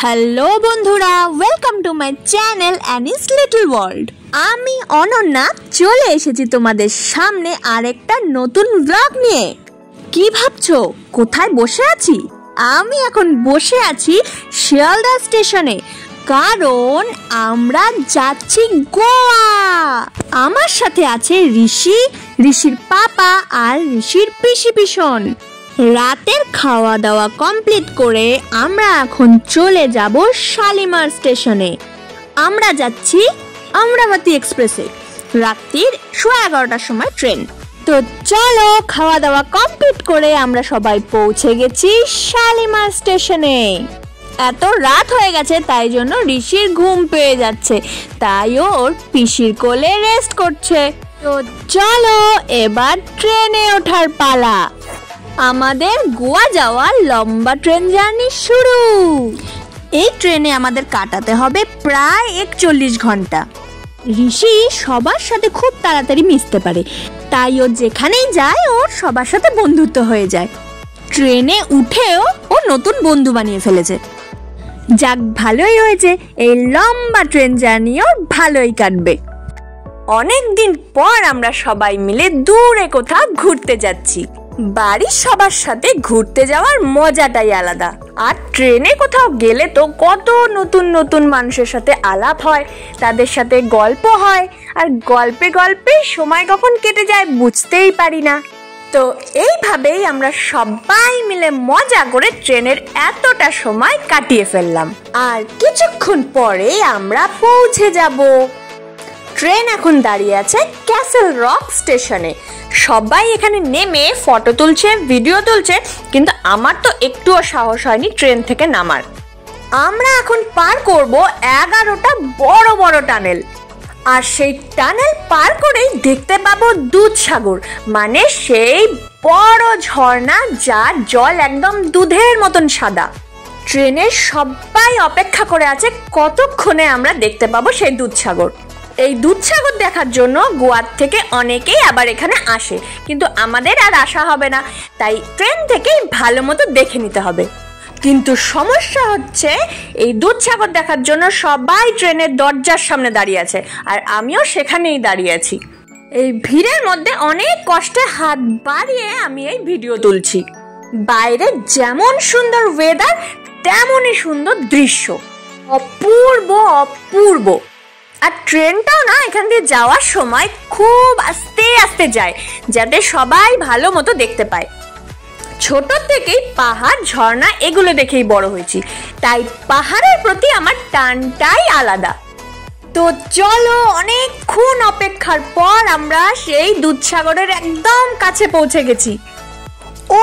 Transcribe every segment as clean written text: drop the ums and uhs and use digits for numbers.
Hello বন্ধুরা, welcome to my channel anise little world. আমি অনন্যা চলে এসেছি তোমাদের সামনে আরেকটা নতুন ব্লগ নিয়ে। কি ভাবছো কোথায় বসে আছি? আমি এখন বসে আছি শিয়ালদা স্টেশনে, কারণ আমরা যাচ্ছি গোয়া। আমার সাথে আছে ঋষির পাপা আর ঋষির পিসি পিসন। রাতের খাওয়া দাওয়া কমপ্লিট করে আমরা এখন চলে যাব শালিমার স্টেশনে। আমরা যাচ্ছি অমরাবতী এক্সপ্রেসে, রাত্রির 11:15টার সময় ট্রেন। তো চলো, খাওয়া দাওয়া কমপ্লিট করে আমরা সবাই পৌঁছে গেছি শালিমার স্টেশনে। এত রাত হয়ে গেছে, তাই জন্য ঋষির ঘুম পেয়ে যাচ্ছে, তাই ওর পিসির কোলে রেস্ট করছে। তো চলো এবার ট্রেনে ওঠার পালা। আমাদের গোয়া যাওয়ার লম্বা ট্রেন জার্নি শুরু। এই ট্রেনে আমাদের কাটাতে হবে প্রায় 41 ঘন্টা। ঋষি সবার সাথে খুব তাড়াতাড়ি মিশতে পারে, তাই ও যেখানেই যায় ওর সবার সাথে বন্ধুত্ব হয়ে যায়। ট্রেনে উঠেও ও নতুন বন্ধু বানিয়ে ফেলেছে। যাক, ভালোই হয়েছে, এই লম্বা ট্রেন জার্নি ওর ভালোই কাটবে। অনেক দিন পর আমরা সবাই মিলে দূরে কোথাও ঘুরতে যাচ্ছি। বাড়ির সবার সাথে ঘুরতে যাওয়ার মজাটাই আলাদা। আর ট্রেনে কোথাও গেলে তো কত নতুন নতুন মানুষের সাথে আলাপ হয়, তাদের সাথে গল্প হয়, আর গল্পে গল্পে সময় কখন কেটে যায় বুঝতেই পারি না। তো এইভাবেই আমরা সবাই মিলে মজা করে ট্রেনের এতটা সময় কাটিয়ে ফেললাম। আর কিছুক্ষণ পরে আমরা পৌঁছে যাব। ট্রেন এখন দাঁড়িয়ে আছে ক্যাসেল রক স্টেশনে। সবাই এখানে নেমে ফটো তুলছে, ভিডিও তুলছে, কিন্তু আমার তো একটুও সাহস হয়নি ট্রেন থেকে নামার। আমরা এখন পার করব 11টা বড় বড় টানেল, আর সেই টানেল পার করেই দেখতে পাবো দুধসাগর, মানে সেই বড় ঝর্ণা যার জল একদম দুধের মতন সাদা। ট্রেনের সবাই অপেক্ষা করে আছে কতক্ষণে আমরা দেখতে পাবো সেই দুধসাগর। এই দুধসাগর দেখার জন্য গোয়ার থেকে অনেকেই আবার এখানে আসে, কিন্তু আমাদের আর আসা হবে না, তাই ট্রেন থেকেই ভালো মতো দেখে নিতে হবে। কিন্তু সমস্যা হচ্ছে, এই দুধসাগর দেখার জন্য সবাই ট্রেনের দরজার সামনে দাঁড়িয়ে আছে, আর আমিও সেখানেই দাঁড়িয়ে আছি। এই ভিড়ের মধ্যে অনেক কষ্টে হাত বাড়িয়ে আমি এই ভিডিও তুলছি। বাইরে যেমন সুন্দর ওয়েদার, তেমনই সুন্দর দৃশ্য, অপূর্ব অপূর্ব। আর ট্রেনটাও না এখান দিয়ে যাওয়ার সময় খুব আস্তে আস্তে যায়, যাতে সবাই ভালো মতো দেখতে পায়। ছোট থেকেই পাহাড়, ঝর্ণা এগুলো দেখেই বড় হয়েছি, তাই পাহাড়ের প্রতি আমার টানটাই আলাদা। তো চলো, অনেকক্ষণ অপেক্ষার পর আমরা সেই দুধসাগরের একদম কাছে পৌঁছে গেছি।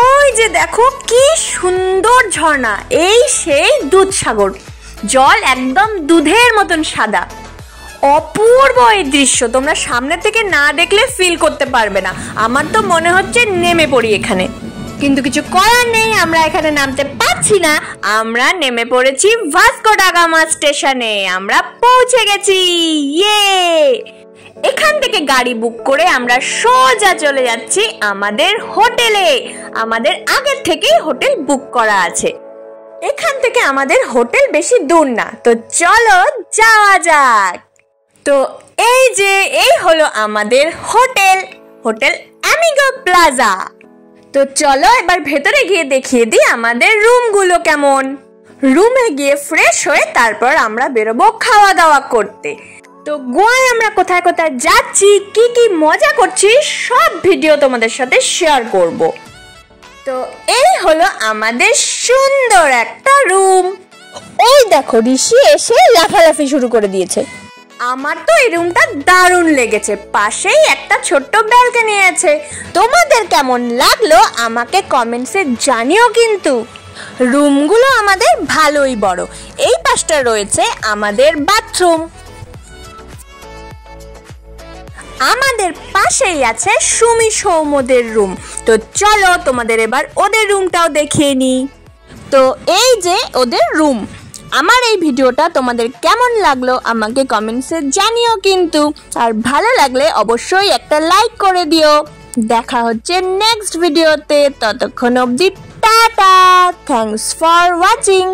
ওই যে দেখো কি সুন্দর ঝর্ণা, এই সেই দুধসাগর, জল একদম দুধের মতন সাদা। অপূর্ব এই দৃশ্য, তোমরা সামনে থেকে না দেখলে ফিল করতে পারবে না। আমার তো মনে হচ্ছে নেমে পড়ি এখানে, কিন্তু কিছু করার নেই, আমরা এখানে নামতে পারছি না। আমরা নেমে পড়েছি ভাস্কো ডা গামা স্টেশনে। আমরা পৌঁছে গেছি, ইয়ে! এখান থেকে গাড়ি বুক করে আমরা সোজা চলে যাচ্ছি আমাদের হোটেলে। আমাদের আগের থেকেই হোটেল বুক করা আছে। এখান থেকে আমাদের হোটেল বেশি দূর না, তো চলো যাওয়া যাক। তো এই হলো আমাদের হোটেল অ্যামিগো প্লাজা। তো চলো এবার ভেতরে গিয়ে দেখিয়ে দিই আমাদের রুমগুলো কেমন। রুমে গিয়ে ফ্রেশ হয়ে তারপর আমরা বেরোবো খাওয়া দাওয়া করতে। তো গোয়ায় আমরা কোথায় কোথায় যাচ্ছি, কি কি মজা করছি, সব ভিডিও তোমাদের সাথে শেয়ার করব। তো এই হলো আমাদের সুন্দর একটা রুম। ওই দেখো, ঋষি এসে লাফালাফি শুরু করে দিয়েছে। আমার তো এই রুমটা দারুণ লেগেছে, পাশেই একটা ছোট্ট ব্যালকনি আছে। তোমাদের কেমন লাগলো আমাকে কমেন্টসে জানিও কিন্তু। রুমগুলো আমাদের ভালোই বড়। এই পাশটা রয়েছে আমাদের বাথরুম। আমাদের পাশেই আছে সুমি সৌমদের রুম। তো চলো তোমাদের এবার ওদের রুমটাও দেখিয়ে নিই। তো এই যে ওদের রুম। আমার এই ভিডিওটা তোমাদের কেমন লাগলো আমাকে কমেন্টসে জানিও কিন্তু। আর ভালো লাগলে অবশ্যই একটা লাইক করে দিও। দেখা হচ্ছে নেক্সট ভিডিওতে, ততক্ষণ অবধি টাটা। Thanks for watching.